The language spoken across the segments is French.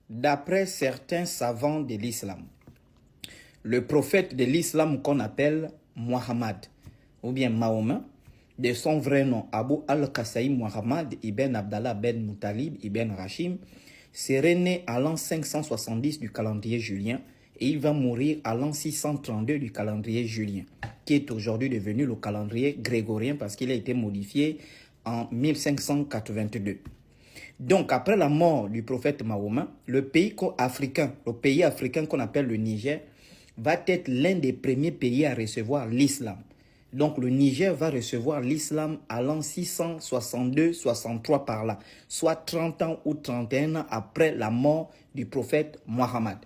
D'après certains savants de l'islam, le prophète de l'islam qu'on appelle Muhammad, ou bien Mahomet, de son vrai nom, Abu al-Qasaïm Muhammad ibn Abdallah ben Muttalib ibn Hashim, serait né à l'an 570 du calendrier julien et il va mourir à l'an 632 du calendrier julien, qui est aujourd'hui devenu le calendrier grégorien parce qu'il a été modifié en 1582. Donc, après la mort du prophète Mahomet, le pays africain qu'on appelle le Niger, va être l'un des premiers pays à recevoir l'islam. Donc, le Niger va recevoir l'islam à l'an 662-63 par là, soit 30 ans ou 31 ans après la mort du prophète Mohammed.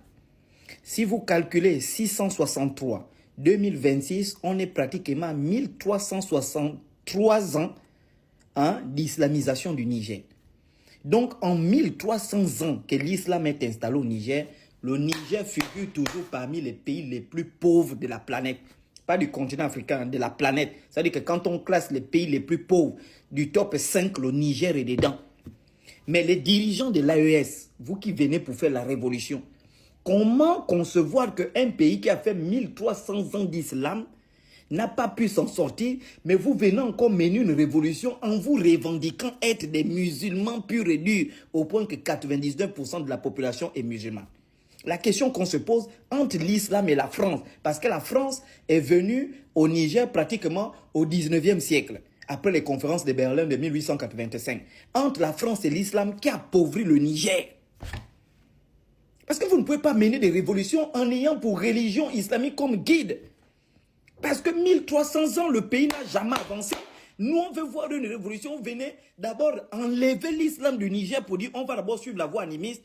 Si vous calculez 663, 2026, on est pratiquement à 1363 ans d'islamisation du Niger. Donc, en 1300 ans que l'islam est installé au Niger, le Niger figure toujours parmi les pays les plus pauvres de la planète. Pas du continent africain, de la planète. C'est-à-dire que quand on classe les pays les plus pauvres du top 5, le Niger est dedans. Mais les dirigeants de l'AES, vous qui venez pour faire la révolution, comment concevoir qu'un pays qui a fait 1300 ans d'islam n'a pas pu s'en sortir, mais vous venez encore mener une révolution en vous revendiquant être des musulmans purs et durs, au point que 99% de la population est musulmane. La question qu'on se pose entre l'islam et la France, parce que la France est venue au Niger pratiquement au 19e siècle, après les conférences de Berlin de 1885. Entre la France et l'islam, qui a appauvri le Niger? Parce que vous ne pouvez pas mener des révolutions en ayant pour religion islamique comme guide. Parce que 1300 ans, le pays n'a jamais avancé. Nous, on veut voir une révolution. Venez d'abord enlever l'islam du Niger pour dire on va d'abord suivre la voie animiste.